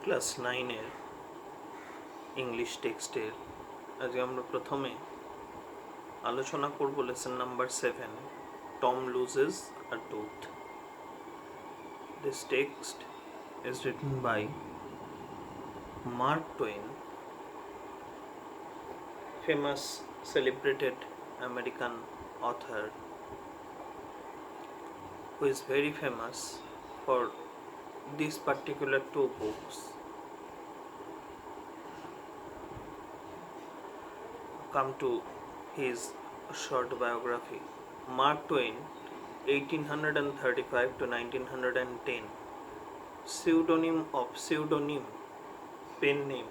Class 9-এর English টেক্সটের আজকে আমরা প্রথমে আলোচনা করব lesson number 7, Tom loses a tooth. This text is written by Mark Twain, famous celebrated American author who is very famous for these particular two books. Come to his short biography. Mark Twain, 1835 to 1910, pseudonym, pen name,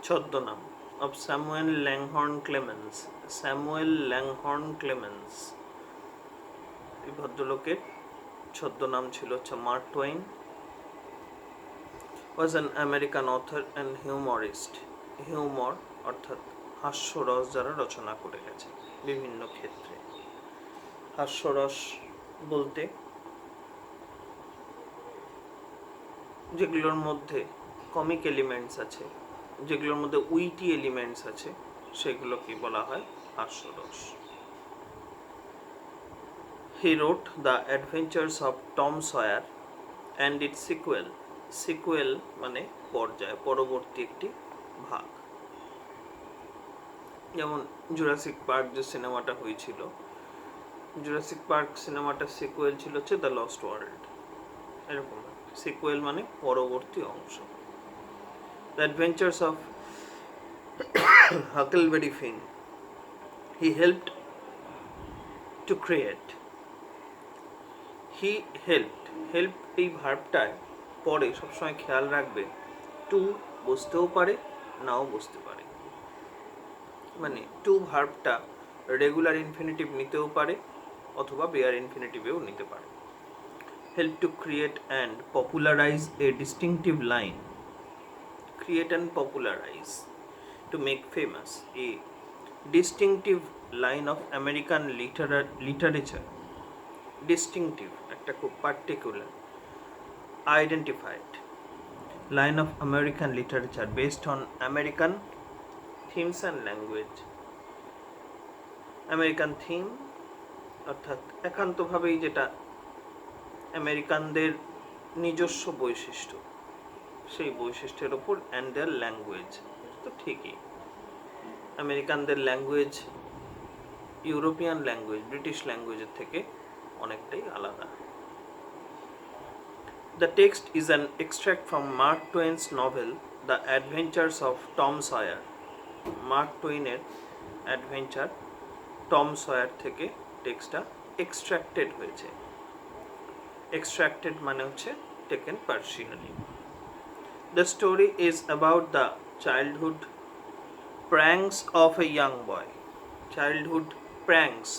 ছদ্মনাম of Samuel Langhorne Clemens. এই ভদ্রলোকের ছদ্মনাম ছিল mark two one. was an American author and humorist. Humour অর্থাৎ হাস্যরস যারা রচনা করে গেছে বিভিন্ন ক্ষেত্রে। হাস্যরস বলতে যেগুলোর মধ্যে কমিক এলিমেন্টস আছে, যেগুলোর মধ্যে উইটি এলিমেন্টস আছে, সেগুলোকে বলা হয় হাস্যরস। He wrote The Adventures of Tom Sawyer and its sequel. Sequel মানে পর্যায়, পরবর্তী একটি ভাগ। যেমন জুরাসিক পার্ক যে সিনেমাটা হয়েছিল, জুরাসিক পার্ক সিনেমাটার সিকুয়েল ছিল হচ্ছে দ্য লস্ট ওয়ার্ল্ড। এরকম সিকুয়েল মানে পরবর্তী অংশ। The adventures of Huckleberry Finn he helped to create. He help এই ভার্বটায় পরে সবসময় খেয়াল রাখবে টু বসতেও পারে, নাও বসতে পারে। মানে টু ভার্বটা রেগুলার ইনফিনিটিভ নিতেও পারে অথবা বেয়ার ইনফিনিটিভেও নিতে পারে। Help to create and popularise A distinctive line. Create and popularise, to make famous A distinctive line of American literature. Distinctive একটা খুব particular, identified line of American literature based on American themes and language. American theme অর্থাৎ একান্তভাবেই যেটা আমেরিকানদের নিজস্ব বৈশিষ্ট্য, সেই বৈশিষ্ট্যের ওপর and there language. তো ঠিকই, আমেরিকানদের ল্যাঙ্গুয়েজ ইউরোপিয়ান ল্যাঙ্গুয়েজ, ব্রিটিশ ল্যাঙ্গুয়েজের থেকে অনেকটাই আলাদা। The text is an extract from Mark Twain's novel The Adventures of Tom Sawyer. Mark টুইনের অ্যাডভেঞ্চার টম সয়ার থেকে টেক্সটটা এক্সট্র্যাক্টেড হয়েছে। এক্সট্র্যাক্টেড মানে হচ্ছে taken partially. The story is about the childhood pranks of a young boy. Childhood pranks,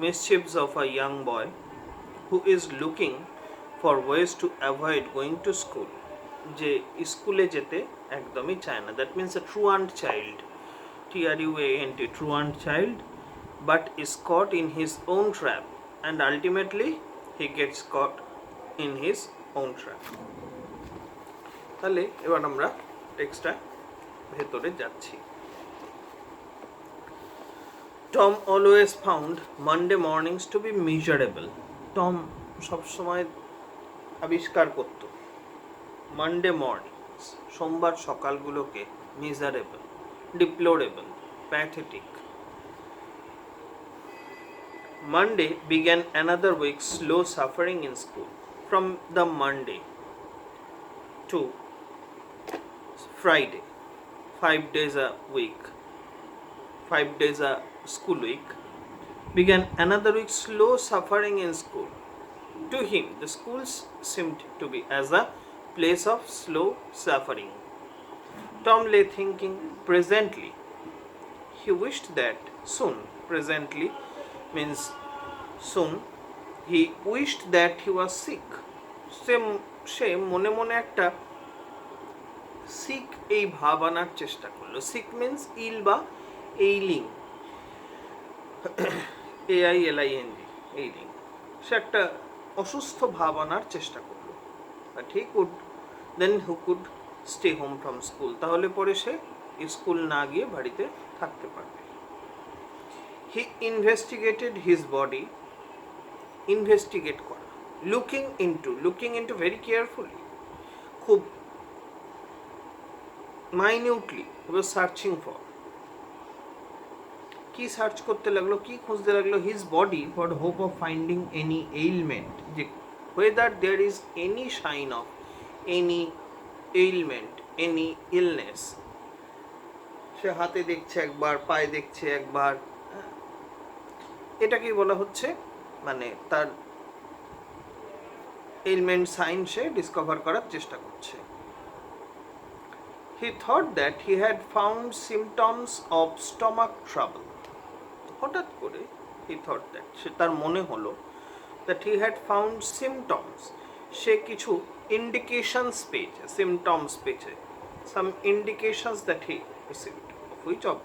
মিসচিভস of a young boy who is looking for ways to avoid going to school. যে স্কুলে যেতে একদমই চায় না। That means a truant child, TRUANT, truant child, but is caught in his own trap and ultimately he gets caught in his own trap. তাহলে এবার আমরা টেক্সটটা ভেতরে যাচ্ছি। Tom always found Monday mornings to be miserable. টম সবসময় আবিষ্কার করত মানডে মর্নিংস, সোমবার সকালগুলোকে miserable, deplorable, pathetic. Monday began another week slow suffering in school. From the Monday to Friday, 5 days a week, 5 days a school week, began another week slow suffering in school. To him, the schools seemed to be as a place of slow suffering. Tom lay thinking presently. He wished that soon, presently means soon, he wished that he was sick. সে মনে মনে একটা sick এই ভাব আনার চেষ্টা করলো। Sick means ইল বা ailing, AILING, ailing. সে একটা অসুস্থ ভাব আনার চেষ্টা করলো। But who could stay home from school, তাহলে পরে সে স্কুল না গিয়ে বাড়িতে থাকতে পারবে। He investigated his body, investigate করা, looking into very carefully, খুব minutely he was searching for, কি সার্চ করতে লাগলো, কি খুঁজতে লাগলো, his body for the hope of finding any ailment, যে whether there is any sign of any ailment, any illness, সে হাতে দেখছে একবার, পায়ে দেখছে একবার, এটাকেই বলা হচ্ছে মানে তার ailment sign সে ডিসকভার করার চেষ্টা করছে। He thought that he had found symptoms of stomach trouble. হঠাৎ করে he thought that, সে তার মনে হলো that he had found symptoms, সে কিছু indications পেয়েছে, symptoms পেয়েছে, some indications that he received, of which of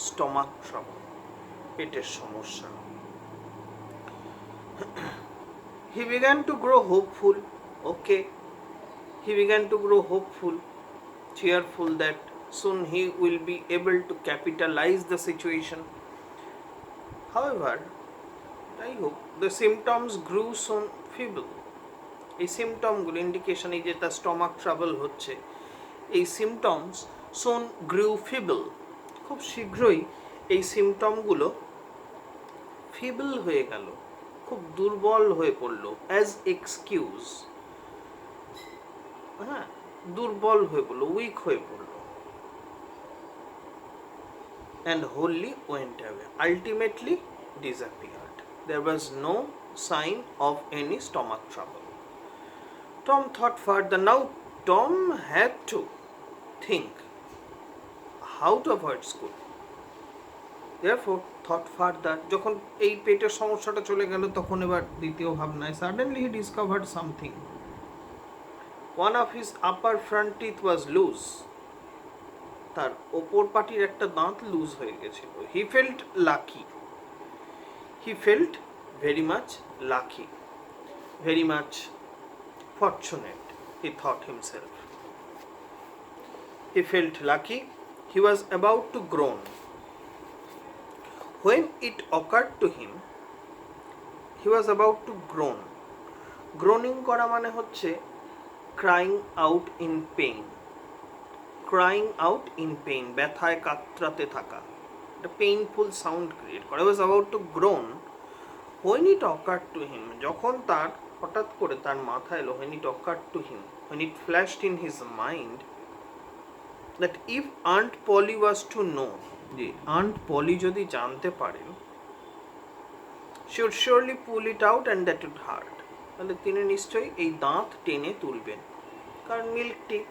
stomach trouble, পেটের সমস্যা। He began to grow hopeful, okay, he began to grow hopeful, cheerful that soon he will be able to capitalize the situation. However, I hope the symptoms grew soon feeble. এই সিমটমগুলো indication, এই যে তার stomach trouble হচ্ছে, এই symptoms soon grew feeble, খুব শীঘ্রই এই সিমটমগুলো feeble হয়ে গেল, খুব দুর্বল হয়ে পড়লো, অ্যাজ এক্সকিউজ, হ্যাঁ, দুর্বল হয়ে পড়লো, উইক হয়ে পড়লো, and wholly went away, ultimately disappeared. There was no sign of any stomach trouble. Tom thought further. Now Tom had to think how to avoid school. Therefore thought further. যখন এই পেটের সমস্যাটা চলে গেল তখন এবার দ্বিতীয় ভাবনায় suddenly he discovered something. One of his upper front teeth was loose. তার ওপর পাটির একটা দাঁত লুজ হয়ে গেছিল। He felt lucky. He felt very much lucky, very much fortunate, he thought himself. He felt lucky. He was about to groan. When it occurred to him, he was about to groan. Groaning করা মানে হচ্ছে crying out in pain. Crying out in pain, ব্যথায় কাতরাতে থাকা, একটা painful sound create করে। He was about to groan. When it occurred to him, যখন তার হঠাৎ করে তার মাথায় এলো, when it occurred to him, when it flashed in his mind that if Aunt Polly was to know, যে Aunt Polly যদি জানতে পারেন, she would surely pull it out and that would hurt, তাহলে তিনি নিশ্চয়ই এই দাঁত টেনে তুলবেন, কারণ মিল্ক টিথ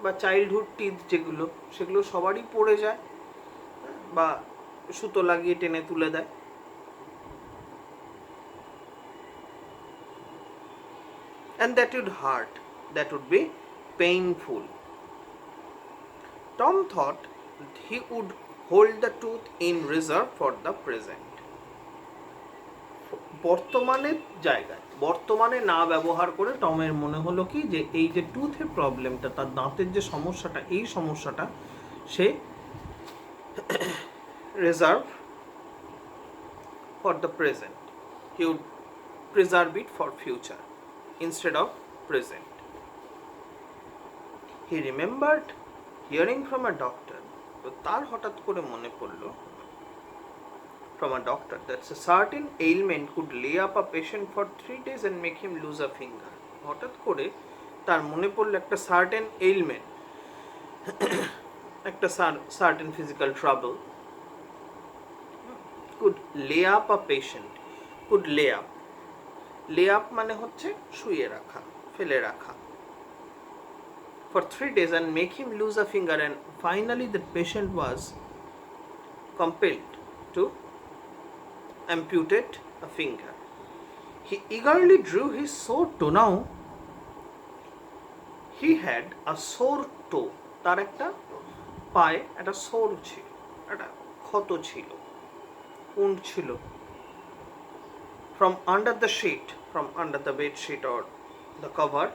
বা চাইল্ডহুড টিথ যেগুলো, সেগুলো সবারই পড়ে যায় বা সুতো লাগিয়ে টেনে তুলে দেয়। And that would hurt, that would be painful. Tom thought he would hold the tooth in reserve for the present. বর্তমানের জায়গায়, বর্তমানে না ব্যবহার করে টমের মনে হলো কি যে এই যে টুথের প্রবলেমটা, তার দাঁতের যে সমস্যাটা, এই সমস্যাটা সে reserve for the present, he would preserve it for future instead of present. He remembered hearing from a doctor, তো তার হঠাৎ করে মনে পড়লো from a doctor that a certain ailment could lay up a patient for 3 days and make him lose a finger. হঠাৎ করে তার মনে পড়লো একটা certain ailment, একটা certain physical trouble could lay up a patient, could lay up, lay up মানে হচ্ছে শুয়ে রাখা, ফেলে রাখা, for 3 days and make him lose a finger, and finally the patient was compelled to amputate a finger. He eagerly drew his sore toe. Now he had a sore toe, তার একটা পায়ে একটা সোর ছিল, একটা ক্ষত ছিল, wound ছিল, from under the sheet, from under the bed sheet or the cover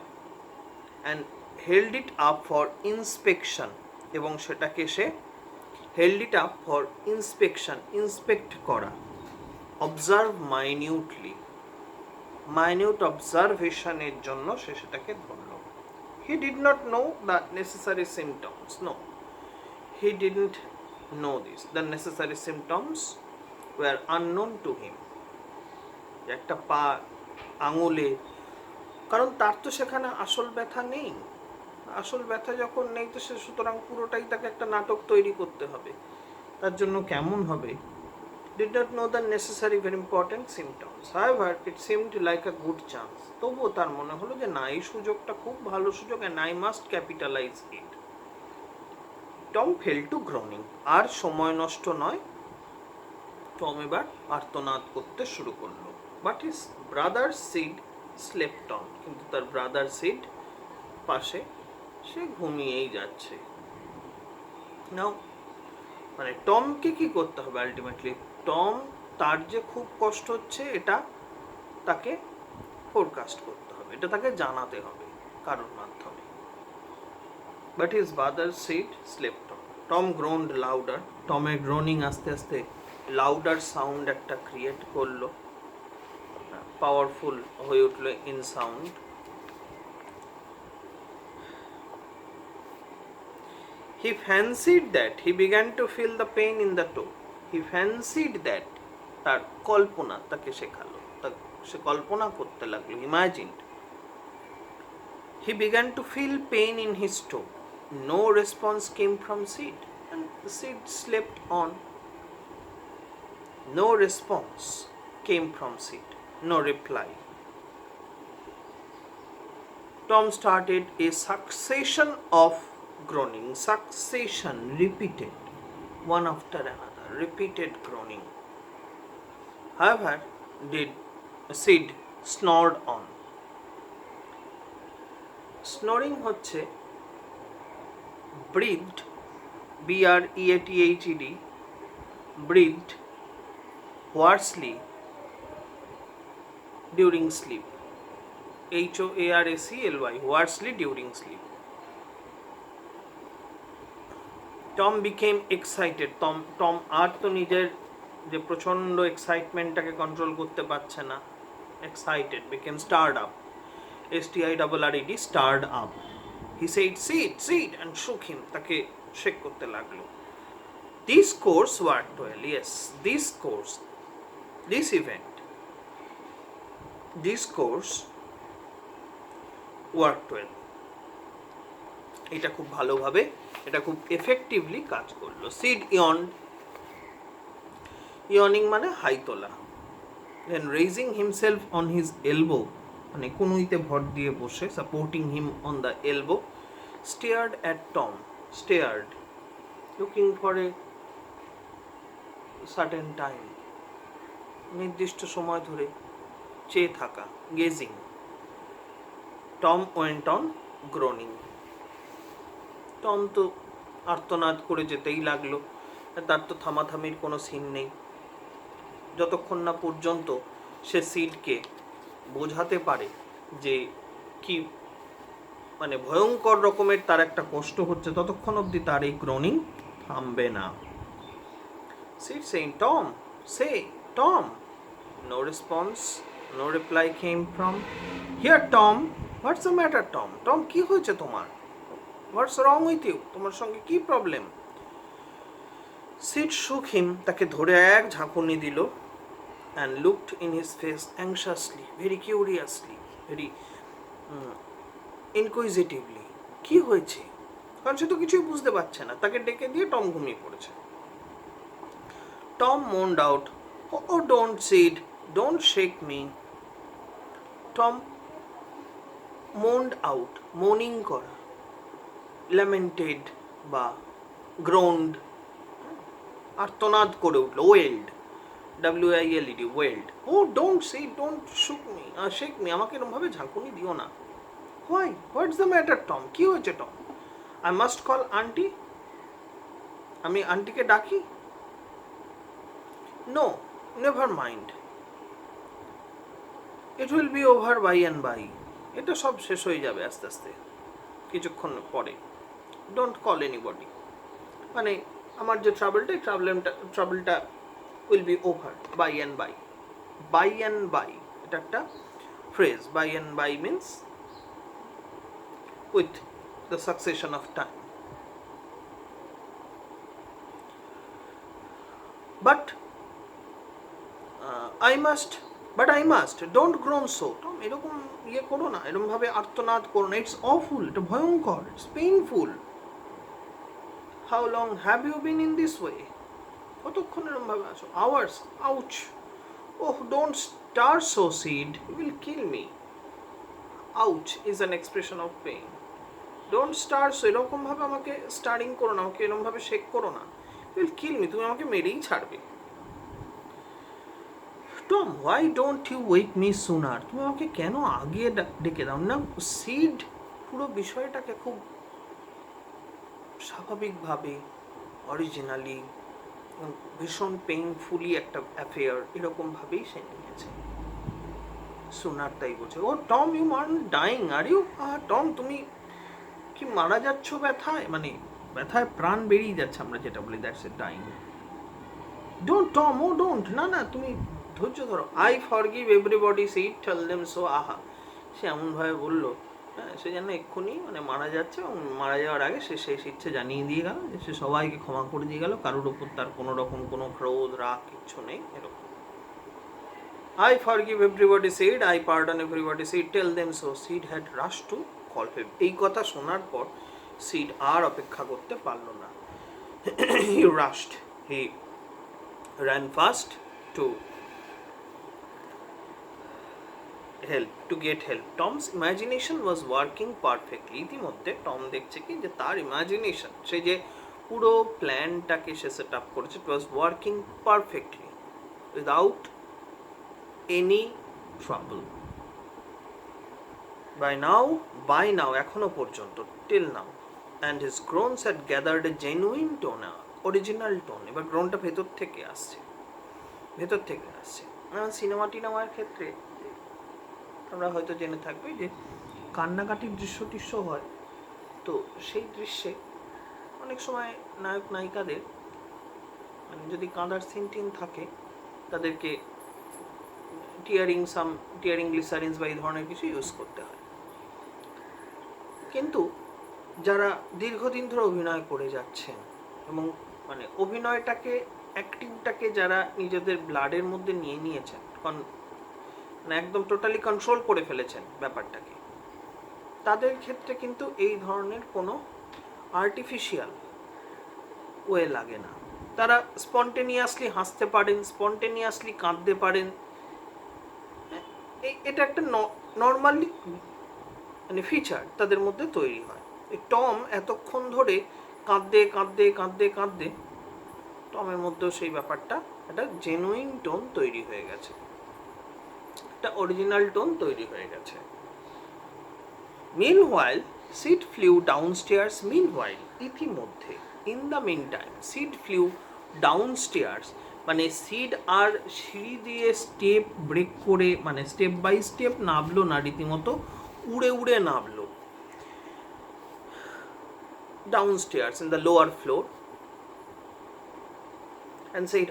and held it up for inspection, এবং সেটাকে সে held it up for inspection, inspect করা, observe minutely, minute observation এর জন্য সে সেটাকে ধরল। He did not know the necessary symptoms. No, he didn't know this. The necessary symptoms were unknown to him. একটা পা আঙুলে, কারণ তার তো সেখানে আসল ব্যথা নেই। আসল ব্যথা যখন নেই তো সে সুতরাং পুরোটাই তাকে একটা নাটক তৈরি করতে হবে। তার জন্য কেমন হবে? Did not know the necessary very important symptoms. However, it seemed like a good chance. তবুও তার মনে হলো যে না, এই সুযোগটা খুব ভালো সুযোগ, and I must capitalize it. Tom fell to groaning. আর সময় নষ্ট নয়, টম এবার আর্তনাদ করতে শুরু করলো। But his brother Sid slept on. কিন্তু তার ব্রাদার সিড পাশে, সে ঘুমিয়েই যাচ্ছে। নাও মানে টমকে কি করতে হবে আলটিমেটলি? টম তার যে খুব কষ্ট হচ্ছে এটা তাকে ফোরকাস্ট করতে হবে, এটা তাকে জানাতে হবে কারোর মাধ্যমে। But his brother Sid slept on. Tom groaned louder. টমের গ্রোনিং আস্তে আস্তে লাউডার সাউন্ড একটা ক্রিয়েট করলো, পাওয়ারফুল হয়ে উঠলো in sound. He fancied that he began to feel the pain in the toe. He fancied that, তার কল্পনা তাকে শেখালো, সে কল্পনা করতে লাগলো, imagined. He began to feel pain in his toe. No response came from Sid, and Sid slept on. No response came from Sid. No reply. Tom started a succession of groaning. Succession, repeated, one after another, repeated groaning. However, Sid snored on. Snoring হচ্ছে breathed, breathed, breathed hoarsely during sleep. HOARSLY, hoarsely during sleep. Tom became excited. Tom আর তো নিজের যে প্রচণ্ড এক্সাইটমেন্টটাকে control করতে পারছে না, excited, became stirred up, STIRRED, stirred up. He said, Sid, and shook him, তাকে শেক করতে লাগলো। This course worked well. Yes, this event, this course worked well. এটা খুব ভালোভাবে, এটা খুব এফেক্টিভলি কাজ করলো। সিড yawned, yawning মানে হাই তোলা। Then raising himself on his elbow, মানে কুনুইতে ভর দিয়ে বসে, supporting him on the elbow, stared at Tom, stared, looking for a certain time, নির্দিষ্ট সময় ধরে চেয়ে থাকা, gazing. Tom went on groaning. Tom তো আর্তনাদ করে যেতেই লাগলো, তার তো থামাথামির কোনো সিন নেই, যতক্ষণ না পর্যন্ত সে সিডকে বোঝাতে পারে যে কি মানে ভয়ঙ্কর রকমের তার একটা কষ্ট হচ্ছে, ততক্ষণ অবধি তার এই গ্রোনিং থামবে না। Seed saying, Tom, say, Tom. No response, no reply came from. Here, Tom, what's the matter, Tom? Tom, কি হয়েছে তোমার? What's wrong with you? তোমার সঙ্গে কি প্রবলেম? Sid shook him, তাকে ধরে এক ঝাঁকুনি দিল, and looked in his face anxiously, very curiously, very inquisitively. কি হয়েছে? কারণ সে তো কিছুই বুঝতে পারছে না, তাকে ডেকে দিয়ে টম ঘুমিয়ে পড়েছে। Tom moaned out, oh, don't Sid, don't shake me. Tom moaned out, moaning করা, lamented বা groaned, আর্তনাদ করে উঠলো, wailed, WILED, wailed. Oh, don't Sid, don't shake me, আমাকে এরকম ভাবে ঝাঁকুনি দিও না। Why? What's the matter, Tom? কি হয়েছে Tom? I must call auntie, আমি আন্টিকে ডাকি? No, never mind. It will be over by and by. এটা সব শেষ হয়ে যাবে আস্তে আস্তে কিছুক্ষণ পরে, ডোন্ট কল এনিবডি, মানে আমার যে ট্রাভেলটা will be over by and by, এটা একটা phrase, by and by means with the succession of time. But I must don't groan so, এরকম ইয়ে করো না, এরকমভাবে আর্তনাদ করো না, ইটস অফুল, এটা ভয়ঙ্কর, it's painful. How long have you been in this way, কতক্ষণ এরকমভাবে আছো, hours, ouch, oh don't stare so Sid, you will kill me. Ouch is an expression of pain. Don't stare so, এরকমভাবে আমাকে steering করো না, আমাকে এরকমভাবে shake করো না, ইউ উইল কিল মি, তুমি আমাকে মেরেই ছাড়বে। Tom why don't you wake me sooner, তুমি আমাকে কেন আগে ডেকে দাও না। সিড পুরো বিষয়টাকে খুব স্বাভাবিকভাবে, অরিজিনালি, ভীষণ পেইনফুলি একটা অ্যাফেয়ার এরকমভাবেই সে নিয়েছে। সুনার তাই বলছে, oh Tom you are dying are you, Tom তুমি কি মারা যাচ্ছ ব্যথায়, মানে ব্যথায় প্রাণ বেরিয়ে যাচ্ছে, আমরা যেটা বলি that's a dying. Don't Tom, oh don't, না না তুমি ধৈর্য ধরো। I forgive everybody Sid tell them so, আহা, সে এমনভাবে বললো, হ্যাঁ, সে যেন এক্ষুনি মানে মারা যাচ্ছে, এবং মারা যাওয়ার আগে সে শেষ ইচ্ছে জানিয়ে দিয়ে গেল যে সে সবাইকে ক্ষমা করে দিয়ে গেল, কারোর ওপর তার কোনো রকম কোনো ক্রোধ রাগ কিচ্ছু নেই, এরকম। I forgive everybody said, I pardon everybody said, tell them so. Sid had rushed to call him. এই কথা শোনার পর সিড আর অপেক্ষা করতে পারল না। He rushed. He ran fast to help, to get help. Tom's imagination was working perfectly. ইতিমধ্যে Tom দেখছে কি যে তার ইমাজিনেশন, সে যে পুরো প্ল্যানটাকে সে সেট আপ করেছে, it was working perfectly without any trouble. By now, এখনো পর্যন্ত, till now, and his groans had gathered a genuine tone, original tone. এবার গ্রোনটা ভেতর থেকে আসছে। সিনেমার ক্ষেত্রে আমরা হয়তো জেনে থাকবে যে কান্নাকাটির দৃশ্য হয়, তো সেই দৃশ্যে অনেক সময় নায়ক নায়িকাদের মানে যদি কাঁদার সিন থাকে, তাদেরকে টিয়ারিং গ্লিসারিনস বা এই ধরনের কিছু ইউজ করতে হয়। কিন্তু যারা দীর্ঘদিন ধরে অভিনয় করে যাচ্ছেন এবং মানে অভিনয়টাকে, অ্যাক্টিংটাকে যারা নিজেদের ব্লাডের মধ্যে নিয়ে নিয়েছেন, মানে একদম টোটালি কন্ট্রোল করে ফেলেছেন ব্যাপারটাকে, তাদের ক্ষেত্রে কিন্তু এই ধরনের কোনো আর্টিফিশিয়াল ওয়ে লাগে না। তারা স্পন্টেনিয়াসলি হাসতে পারেন, স্পন্টেনিয়াসলি কাঁদতে পারেন, এটা একটা নর্মালি মানে ফিচার তাদের মধ্যে তৈরি হয়। এই টম এতক্ষণ ধরে কাঁদতে টমের মধ্যেও সেই ব্যাপারটা একটা জেনুইন টোন তৈরি হয়ে গেছে, একটা অরিজিনাল টোন তৈরি হয়ে গেছে। Meanwhile, Sid flew downstairs. ইতিমধ্যে, in the meantime, Sid flew downstairs. মানে সিড আর সিঁড়ি দিয়ে স্টেপ ব্রেক করে, মানে স্টেপ বাই স্টেপ নামলো না, রীতিমতো উড়ে নামলো downstairs in the lower floor and said,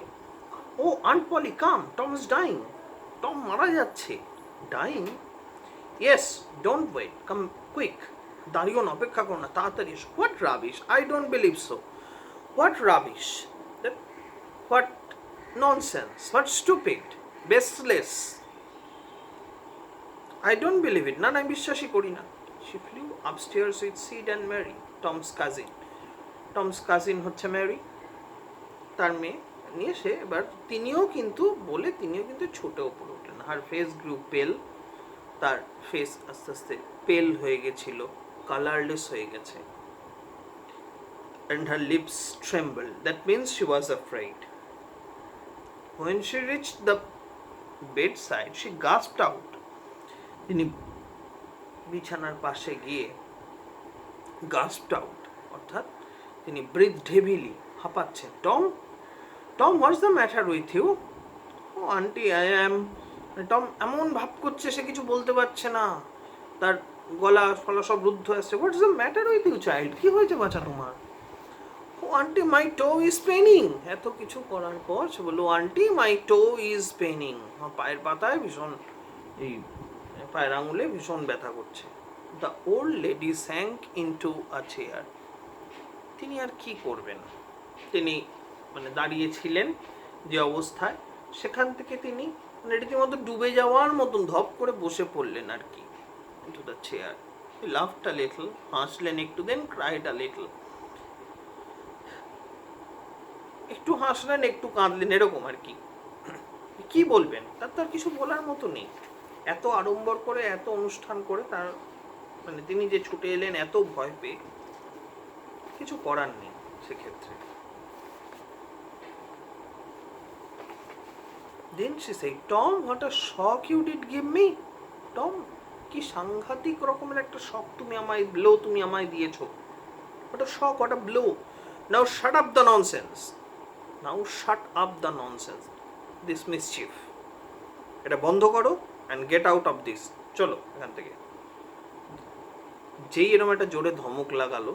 oh Aunt Polly, come, Tom is dying. Tom মারা যাচ্ছে। Dying? Yes, don't wait, come quick. দাঁড়িও না, অপেক্ষা করো না, তাড়াতাড়ি এসো। What rubbish, I don't believe so. What rubbish, what nonsense, what stupid, baseless. I don't believe it, না আমি বিশ্বাসই করি না। She flew upstairs with Sid and Mary, Tom's cousin হচ্ছে Mary, তার মেয়ে নিয়ে সে এবার তিনিও কিন্তু ছোটে উপরে উঠলেন। Her face grew pale, তার ফেস আস্তে আস্তে পেল হয়ে গেছিল, কালারলেস হয়ে গেছে। And her lips trembled, that means she was afraid. When she reached the bedside, she gasped out. তিনি বিছানার পাশে গিয়ে gasped out, অর্থাৎ তিনি breathed heavily, হাঁপাচ্ছেন। Tom, what's the matter with you? Oh auntie, I am. Tom এমন ভাব করছে সে কিছু বলতে পারছে না। তার গলা ফলা সব রুদ্ধ আসছে। What is the matter with you child? কি হয়েছে বাচ্চা তোমার? Oh auntie my toe is paining. এত কিছু করার পর সে বললো auntie my toe is paining. আমার পায়ের পাতায় ভীষণ, এই পায়ের আঙুলে ভীষণ ব্যথা করছে। The old lady sank into a chair. তিনি আর কি করবেন, তিনি মানে দাঁড়িয়েছিলেন যে অবস্থায়, সেখান থেকে তিনি মানে রীতিমতো ডুবে যাওয়ার মতন ধপ করে বসে পড়লেন আর কি, into the chair. He laughed a little, হাসলেন একটু, দেন ক্রাইড আ লিটল। একটু হাসলেন একটু কাঁদলেন, এরকম আর কি। কি বলবেন, তার তো আর কিছু বলার মতো নেই। এত আড়ম্বর করে, এত অনুষ্ঠান করে, তার মানে তিনি যে ছুটে এলেন এত ভয় পেয়ে, কিছু করার নেই সেক্ষেত্রে। Then she said, Tom, what a shock you did give me. Tom, কি সাংঘাতিক রকমের একটা শক তুমি আমায়, ব্লো তুমি আমায় দিয়েছো। What a shock, what a blow. Now shut up the nonsense. Now shut up the nonsense. This mischief. এটা বন্ধ করো and get out of this. চলো এখান থেকে। যেই এরকম একটা জোরে ধমক লাগালো,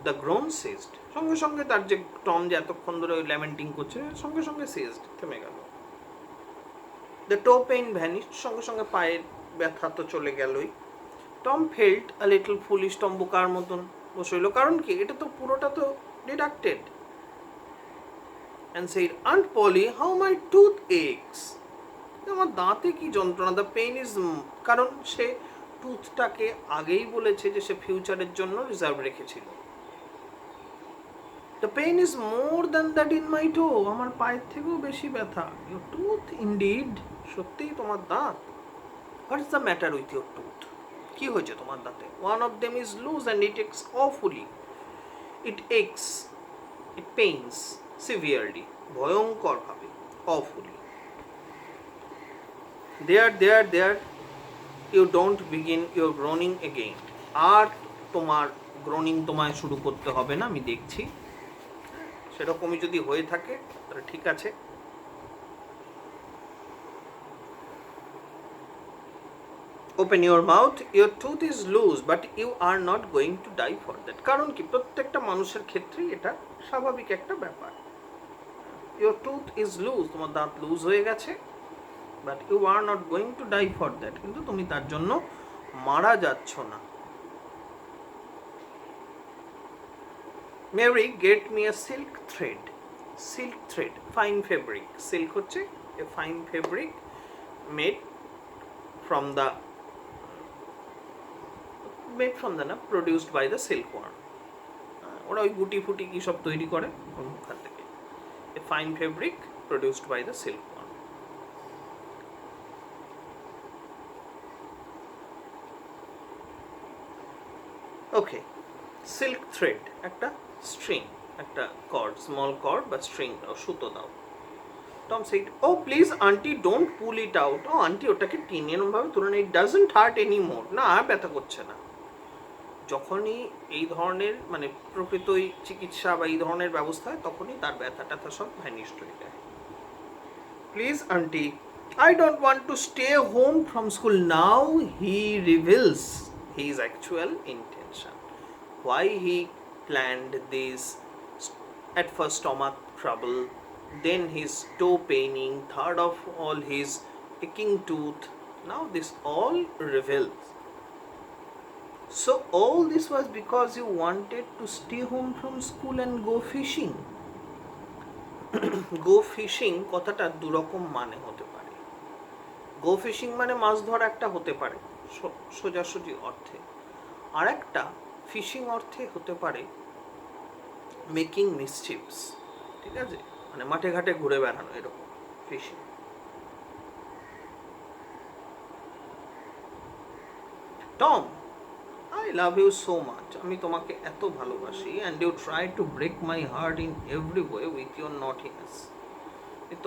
দ্য গ্রোন সিজড, সঙ্গে সঙ্গে তার যে টম যে এতক্ষণ ধরে ওই ল্যামেন্টিং করছে, সঙ্গে সঙ্গে সিজড, থেমে গেল। দ্য টো পেইন ভ্যানিশড, সঙ্গে সঙ্গে পায়ের ব্যথা তো চলে গেলই। Tom felt a little foolish, Tom বোকার মতন বসে হইল, কারণ কি এটা তো পুরোটা তো deducted. And said, Aunt Polly, how my tooth aches. আমার দাঁতে কি যন্ত্রণা। দ্য পেইন ইজ, কারণ সে টুথটাকে আগেই বলেছে যে সে ফিউচারের জন্য রিজার্ভ রেখেছিল। The pain is more than that in my toe, আমার পায়ের থেকেও বেশি ব্যথা। ইউর টুথ ইনডিড, সত্যিই তোমার দাঁত। What is the matter with your tooth? কি হয়েছে তোমার দাঁতে? One of them is loose and it aches awfully. It aches, it pains severely, ভয়ঙ্করভাবে, awfully. There you don't begin your groaning again. আর তোমার গ্রোনিং তোমায় শুরু করতে হবে না, আমি দেখছি। সেরকমই যদি হয়ে থাকে তাহলে ঠিক আছে। Open your mouth, your tooth is loose but you are not going to die for that. কারণ কি প্রত্যেকটা মানুষের ক্ষেত্রেই এটা স্বাভাবিক একটা ব্যাপার। ইউর টুথ ইজ লুজ, তোমার দাঁত লুজ হয়ে গেছে, but you are not going to die for that, কিন্তু তুমি তার জন্য মারা যাচ্ছ না। Mary get me a silk thread. Silk thread, fine fabric. Silk হচ্ছে a fine fabric made from the না প্রডিউসড বাই দ্য সিল্কওয়ার্ম। ওরা ওই গুটি ফুটি কি সব তৈরি করে ওখান থেকে। A fine fabric produced by the silkworm. Okay, silk thread একটা স্ট্রিং, একটা কর্ড, স্মল কর্ড বা স্ট্রিং দাও, সুতো দাও। Tom said, oh please auntie don't pull it out. Oh auntie ওটাকে টেনে এরমভাবে তুলে নেই, it doesn't hurt any more. না, আর ব্যথা করছে না। যখনই এই ধরনের মানে প্রকৃতই চিকিৎসা বা এই ধরনের ব্যবস্থা হয়, তখনই তার ব্যথা ট্যাথা সব ভ্যানিশড হয়ে যায়। Please aunty, I don't want to stay home from school. Now he reveals his actual intention. Why he planned this: at first stomach trouble, then his toe paining, third of all his aching tooth. Now this all reveals. So all this was because you wanted to stay home from school and go fishing. Go fishing কথাটা দুরকম মানে হতে পারে। গো fishing মানে মাছ ধরা একটা হতে পারে সোজাসুজি অর্থে, আর একটা ফিশিং অর্থে হতে পারে মেকিং মিসচিভস। ঠিক আছে, মানে মাঠে ঘাটে ঘুরে বেড়ানো, এরকম fishing. Tom, I love you so much. আমি তোমাকে এত ভালোবাসি, and you try to break my heart in every way with your naughtiness.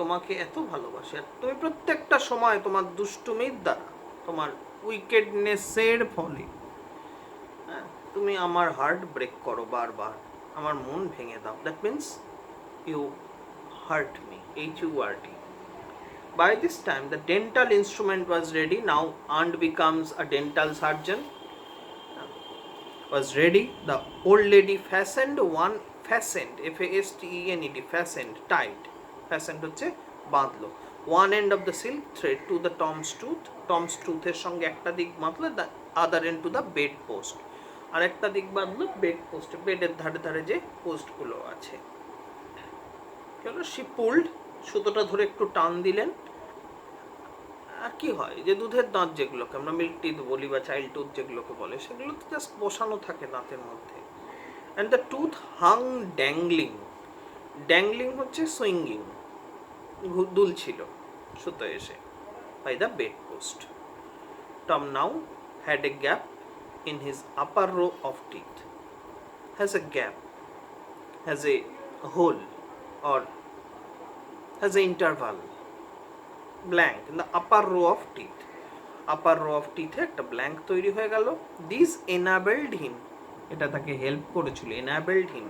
তোমাকে এত ভালোবাসি, আর তুমি প্রত্যেকটা সময় তোমার দুষ্টুমির দ্বারা, তোমার উইকেডনেসের ফলে, হ্যাঁ, তুমি আমার হার্ট ব্রেক করো বারবার, আমার মন ভেঙে দাও। That means you hurt me, HURT। By this time the dental instrument was ready. Now aunt becomes a dental surgeon. Was ready. The old lady fastened, F-A-S-T-E-N-E-D, fastened, tight, fastened হচ্ছে বাঁধলো, one end of the silk thread to the Tom's tooth এর সঙ্গে একটা দিক বাঁধলো, the other end to the bed post, আর একটা দিক বাঁধলো bed পোস্টে, বেডের ধারে ধারে যে পোস্টগুলো আছে। কেন she pulled, সুতোটা ধরে একটু টান দিলেন। আর কি হয় যে দুধের দাঁত যেগুলোকে আমরা মিল্ক টিথ বলি বা চাইল্ড টুথ যেগুলোকে বলে, সেগুলো তো জাস্ট বসানো থাকে দাঁতের মধ্যে। And the tooth hung dangling, dangling হচ্ছে সুইঙ্গিং, দুলছিল সুতো এসে, by the bed post. Tom now had a gap in his upper row of teeth, has a gap, has a hole, or has an interval, blank in the upper row of teeth. Upper row of teeth একটা blank তৈরি হয়ে গেল। This enabled him, এটা তাকে help করেছিল, enabled him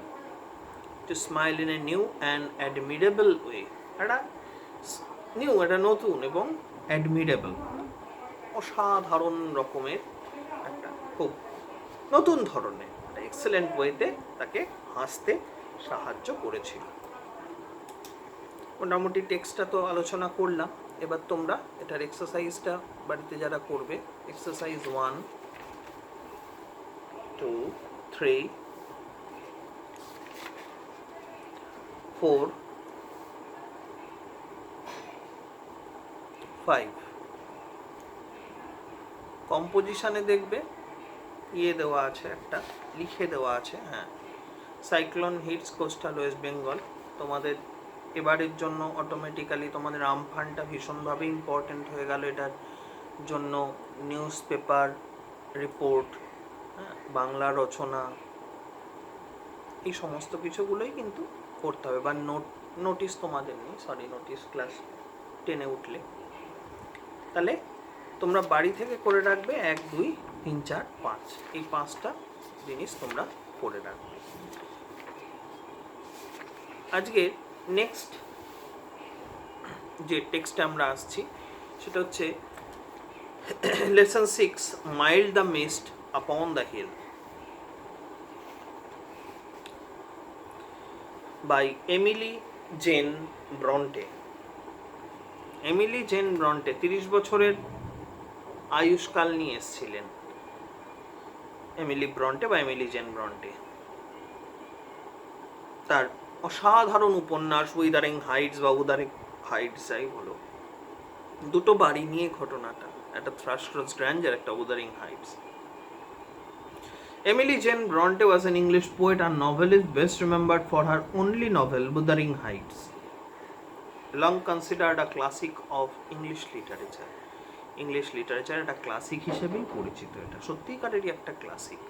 to smile in a new and admirable way, এটা new, এটা নতুন এবং admirable, অসাধারণ রকমের একটা খুব নতুন ধরনের এক্সেলেন্ট ওয়েতে তাকে হাসতে সাহায্য করেছিল। মোটামুটি টেক্সটটা তো আলোচনা করলাম, এবার তোমরা এটার এক্সারসাইজটা বাড়িতে যারা করবে, এক্সারসাইজ 1, 2, 3, 4, 5 কম্পোজিশনে দেখবে দেওয়া আছে, একটা লিখে দেওয়া আছে, হ্যাঁ, cyclone hits coastal West Bengal. তোমাদের এবারের জন্য অটোমেটিক্যালি তোমাদের আমফানটা ভীষণভাবে ইম্পর্টেন্ট হয়ে গেল। এটার জন্য নিউজ পেপার রিপোর্ট, হ্যাঁ, বাংলা রচনা, এই সমস্ত কিছুগুলোই কিন্তু করতে হবে। বা নোটিশ তোমাদের নেই, নোটিশ ক্লাস 10-এ উঠলে, তাহলে তোমরা বাড়ি থেকে করে রাখবে 1, 2, 3, 4, 5, এই 5টা জিনিস তোমরা করে রাখবে। আজকে নেক্সট যে টেক্সটে আমরা আসছি সেটা হচ্ছে lesson 6, mild the mist upon the hill, by Emily Jane Bronte. Emily Jane Bronte 30 বছরের আয়ুষ্কাল নিয়ে এসেছিলেন এমিলি ব্রন্টে বা এমিলি জেন ব্রন্টে। তার অসাধারণ উপন্যাস উইদারিং হাইটস বা উদারিং হাইটস যাই বলো, দুটো বাড়ি নিয়ে ঘটনাটা, একটা থ্রাশরস গ্র্যান্জ আর একটা Wuthering Heights. Emily Jane Bronte was an English poet and novelist best remembered for her only novel Wuthering Heights, long considered a classic of English literature. English literature একটা ক্লাসিক হিসেবেই পরিচিত, এটা সত্যিকারেরই একটা ক্লাসিক।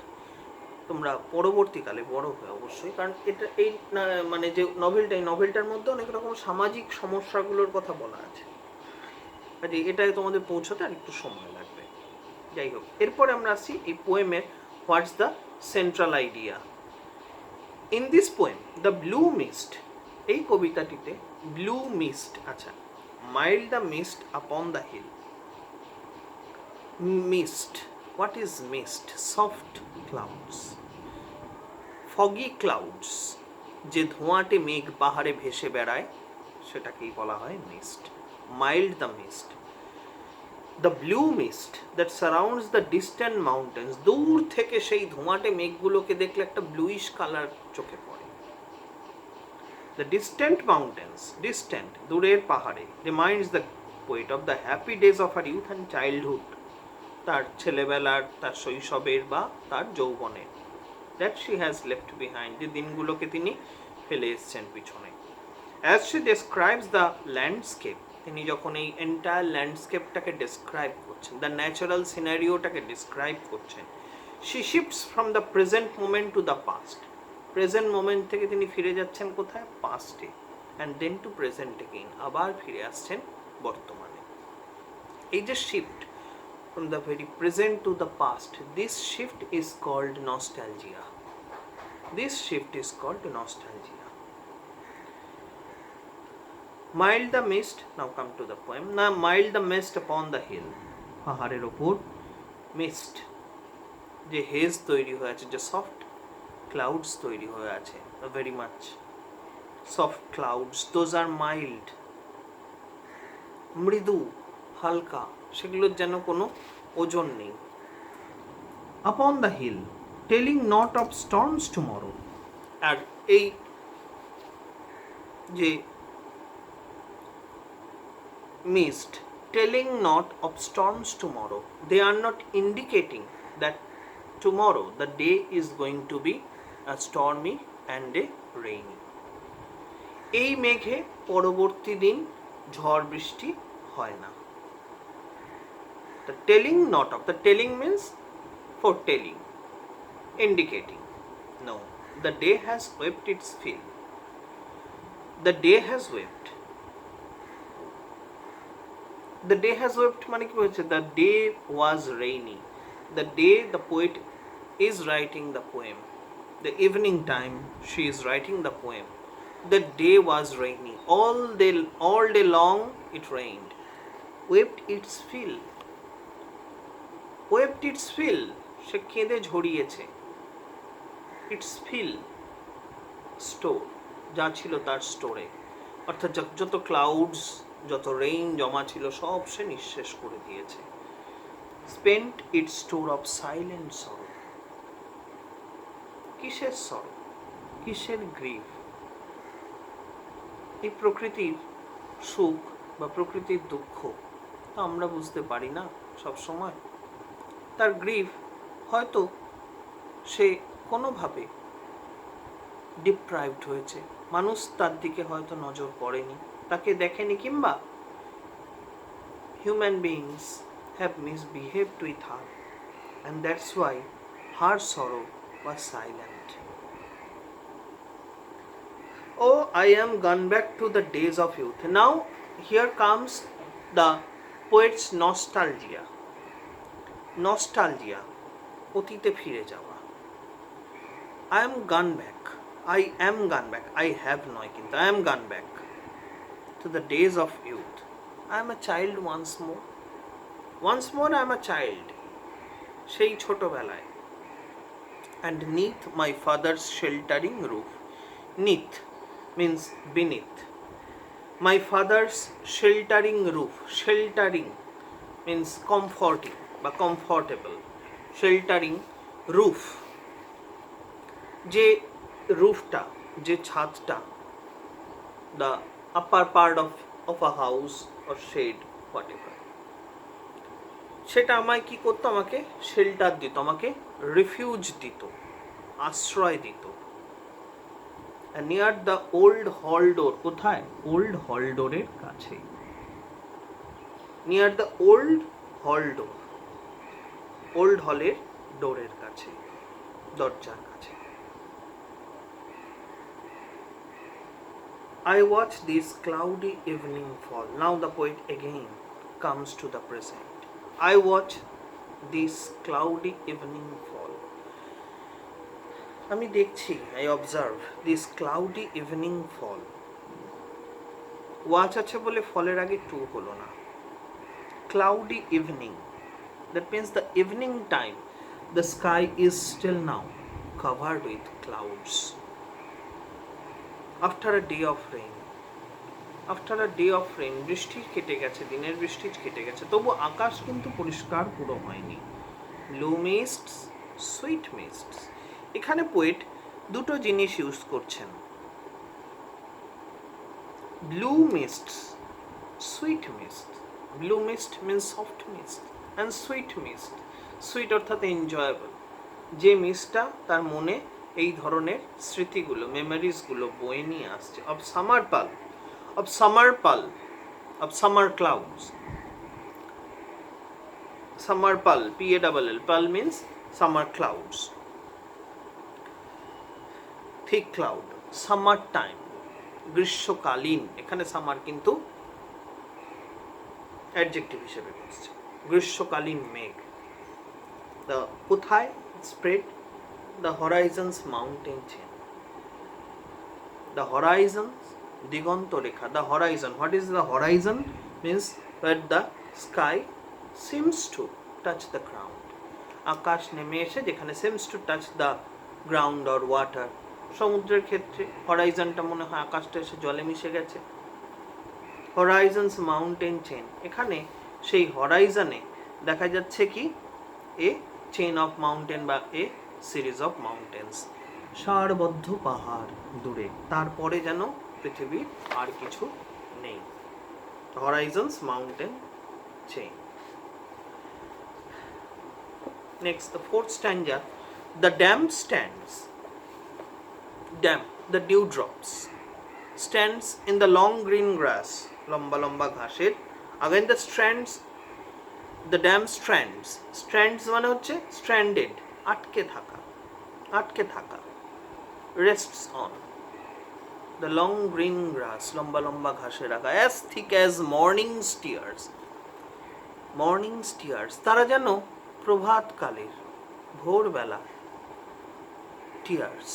তোমরা পরবর্তীকালে বড় হয়ে অবশ্যই, কারণ এটা এই মানে যে নভেলটা, এই নভেলটার মধ্যে অনেক রকম সামাজিক সমস্যাগুলোর কথা বলা আছে, কাজে এটাই তোমাদের পৌঁছতে আর একটু সময় লাগবে। যাই হোক, এরপরে আমরা আসছি এই পোয়েমের what's the central idea. In this poem the blue mist, এই কবিতাটিতে ব্লু মিস্ট, আচ্ছা, mild the mist upon the hill. Mist, what is mist? Soft clouds, foggy clouds, যে ধোঁয়াটে মেঘ পাহাড়ে ভেসে বেড়ায় সেটাকেই বলা হয় mist. Mild the mist, the blue mist that surrounds the distant mountains, দূর থেকে সেই ধোঁয়াটে মেঘগুলোকে দেখলে একটা ব্লুইশ কালার চোখে পড়ে। দ্য ডিস্ট্যান্ট মাউন্টেন্স, ডিস্ট্যান্ট দূরের পাহাড়ে, reminds the poet of the happy days of our youth and childhood, তার ছেলেবেলার, তার শৈশবের বা তার যৌবনের, that she has left behind, যে দিনগুলোকে তিনি ফেলে এসছেন পিছনে। As she describes the landscape, তিনি যখন এই এন্টায়ার ল্যান্ডস্কেপটাকে ডেসক্রাইব করছেন, দ্য ন্যাচারাল সিনারিওটাকে ডেসক্রাইব করছেন, she shifts from the present moment to the past, present moment থেকে তিনি ফিরে যাচ্ছেন কোথায়? পাস্টে, and then two present again, আবার ফিরে আসছেন বর্তমানে। এই যে shift from the very present to the past, this shift is called nostalgia. This shift is called nostalgia. Mild the mist, now come to the poem. Now mild the mist upon the hill. পাহাড়ের ওপর mist, যে hedge তৈরি হয়ে আছে, যে soft clouds তৈরি হয়ে আছে, very much soft clouds, those are mild, মৃদু, হালকা, সেগুলোর যেন কোনো ওজন নেই। Upon the hill, telling not of storms tomorrow, আর এই যে mist, telling not of storms tomorrow, they are not indicating that tomorrow the day is going to be a stormy and a rainy. এই মেঘে পরবর্তী দিন ঝড় বৃষ্টি হয় না। The telling not of, the telling means foretelling, indicating. No, the day has wept its fill. The day has wept. The day has wept মানে কি বলছে? The day was rainy. The day the poet is writing the poem, the evening time she is writing the poem, the day was rainy. All day long it rained. Wept its fill. Wept its fill. সে কেঁদে ঝরিয়েছে। Its fill, store, যা ছিল তার স্টোরে, অর্থাৎ যত clouds, যত rain জমা ছিল সব সে নিঃশেষ করে দিয়েছে। Spent it store of silent সরো। কিসের সরো, কিসের গ্রিফ? এই প্রকৃতির সুখ বা প্রকৃতির দুঃখ তো আমরা বুঝতে পারি না সব সময়। তার গ্রিফ হয়তো সে কোনোভাবে ডিপ্রাইভড হয়েছে, মানুষ তার দিকে হয়তো নজর পড়েনি, তাকে দেখেনি, কিংবা human beings have misbehaved with her, and that's why her sorrow was silent. Oh, I am gone back to the days of youth. Now here comes the poet's nostalgia. Nostalgia, অতীতে ফিরে যাওয়া। I am gone back. I am gone back. I have নয় কিন্তু, I am gone back to the days of youth. I am a child once more. Once more I am a child. সেই ছোটবেলায়। And neath my father's sheltering roof. Neath means beneath. My father's sheltering roof. Sheltering means comforting বা comfortable. Sheltering roof. যে রুফটা, যে ছাদটা, the upper part of a house or shade, whatever, সেটা আমায় কি করতো? আমাকে শেল্টার দিত, আমাকে রিফিউজ দিত, আশ্রয় দিত। নিয়ার দ্য ওল্ড হল ডোর, কোথায়? ওল্ড হল ডোরের কাছে। নিয়ার দ্য ওল্ড হল ডোর, ওল্ড হলের ডোরের কাছে, দরজার কাছে। I watch this cloudy evening fall. Now the poet again comes to the present. I watch this cloudy evening fall. আমি দেখছি, I observe this cloudy evening fall. Watch আছে বলে ফলের আগে টু হলো না। Cloudy evening, that means the evening time, the sky is still now covered with clouds. After a day of rain, after a day of rain, বৃষ্টি কেটে গেছে, দিনের বৃষ্টি কেটে গেছে, তবু আকাশ কিন্তু পরিষ্কার পুরো হয়নি। Blue mists, sweet mists. এখানে পোয়েট দুটো জিনিস ইউজ করছেন, blue mists, sweet mist. Blue mist means soft mist, and sweet mist, sweet অর্থাৎ এনজয়েবল, যে মিস্টটা তার মনে এই ধরনের স্মৃতিগুলো, মেমোরিজগুলো বয়ে নিয়ে আসছে। Of summer pall, of summer pall, of summer clouds. Summer pall, P-A-L-L, pall means summer clouds, thick cloud, summer time, গ্রীষ্মকালীন। এখানে সামার কিন্তু অ্যাডজেক্টিভ হিসেবে বসছে। গ্রীষ্মকালীন মেঘ। The কোথায়? Spread the horizon's mountain chain. The horizons Diganta Rekha, the Horizon. What is the Horizon? Means where the sky seems to touch the ground. আকাশ নেমে এসে যেখানে seems to touch the ground or water. সমুদ্রের ক্ষেত্রে হরাইজনটা মনে হয় আকাশটা এসে জলে মিশে গেছে। হরাইজনস মাউন্টেন চেন, এখানে সেই হরাইজনে দেখা যাচ্ছে কি এ চেন অফ মাউন্টেন বা এ সিরিজ অফ মাউন্টেন্স, সারবদ্ধ পাহাড় দূরে, তারপরে যেন পৃথিবীর আর কিছু নেই। Horizons mountain chain. Next, the fourth stanza. The dam stands. Dam, the dewdrops, stands in the long green grass. লম্বা লম্বা ঘাসের। Again the strands, the dam strands. Strands মানে হচ্ছে stranded, আটকে থাকা, আটকে থাকা। Rests on the long green grass, লম্বা লম্বা ঘাসের আগা। As thick as morning steers. Morning steers, তারা যেন প্রভাতকালের, ভোরবেলা, টিয়ার্স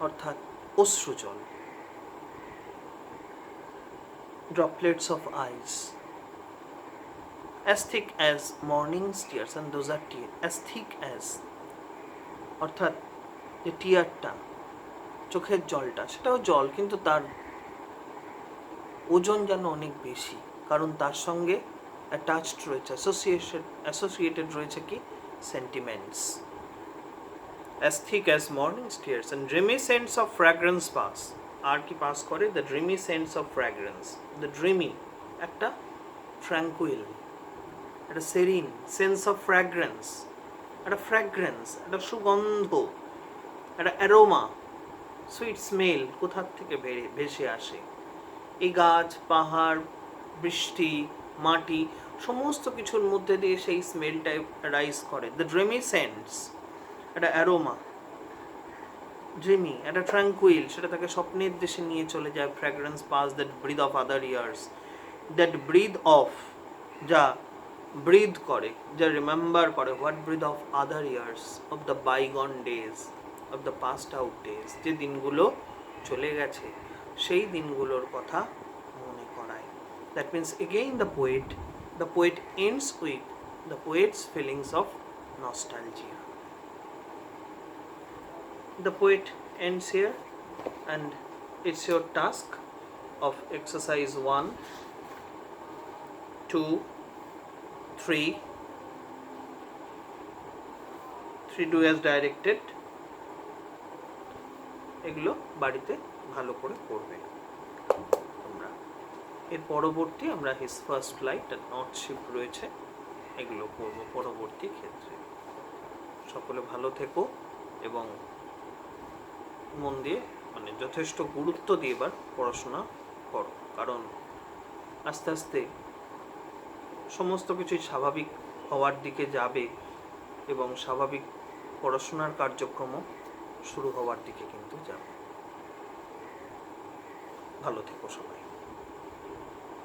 অর্থাৎ অশ্রুজল, droplets of eyes, as thick as morning tears, and those are tears, as thick as অর্থাৎ যে টিয়ারটা, চোখের জলটা, সেটাও জল কিন্তু তার ওজন যেন অনেক বেশি, কারণ তার সঙ্গে অ্যাটাচড রয়েছে, অ্যাসোসিয়েটেড রয়েছে কি sentiments. As thick as morning tears and dreamy scents of fragrance pass. আর কি পাস করে? The dreamy scents of fragrance. The dreamy একটা tranquil, একটা serene sense of fragrance, একটা fragrance, একটা সুগন্ধ, একটা aroma, sweet smell কোথার থেকে ভেসে আসে। এই গাছ, পাহাড়, বৃষ্টি, মাটি সমস্ত কিছুর মধ্যে দিয়ে সেই স্মেলটাই রাইজ করে। The dreamy scents, একটা অ্যারোমা, ড্রিমি, একটা ট্রাঙ্কুইল, সেটা তাকে স্বপ্নের দেশে নিয়ে চলে যায়। Fragrance pass, that breathe of other years, that breathe of, যা ব্রিথ করে, যা রিমেম্বার করে, what breathe of other years, of the bygone days, of the past out days, যে দিনগুলো চলে গেছে সেই দিনগুলোর কথা মনে করায়। That means again the poet ends with the poets feelings of nostalgia. The poet ends here, and it's your task of exercise 1, 2, 3 do as directed. এগুলো বাড়িতে ভালো করে পড়বে তোমরা। এর পরবর্তী আমরা হিজ ফার্স্ট ফ্লাইট আর নর্থ শিপ রয়েছে, এগুলো পড়বো পরবর্তী ক্ষেত্রে। সকলে ভালো থেকো এবং মন দিয়ে, মানে যথেষ্ট গুরুত্ব দিয়ে এবার পড়াশোনা করো, কারণ আস্তে আস্তে সমস্ত কিছুই স্বাভাবিক হওয়ার দিকে যাবে এবং স্বাভাবিক পড়াশোনার কার্যক্রমও শুরু হওয়ার দিকে কিন্তু যাবে। ভালো থেকো সবাই।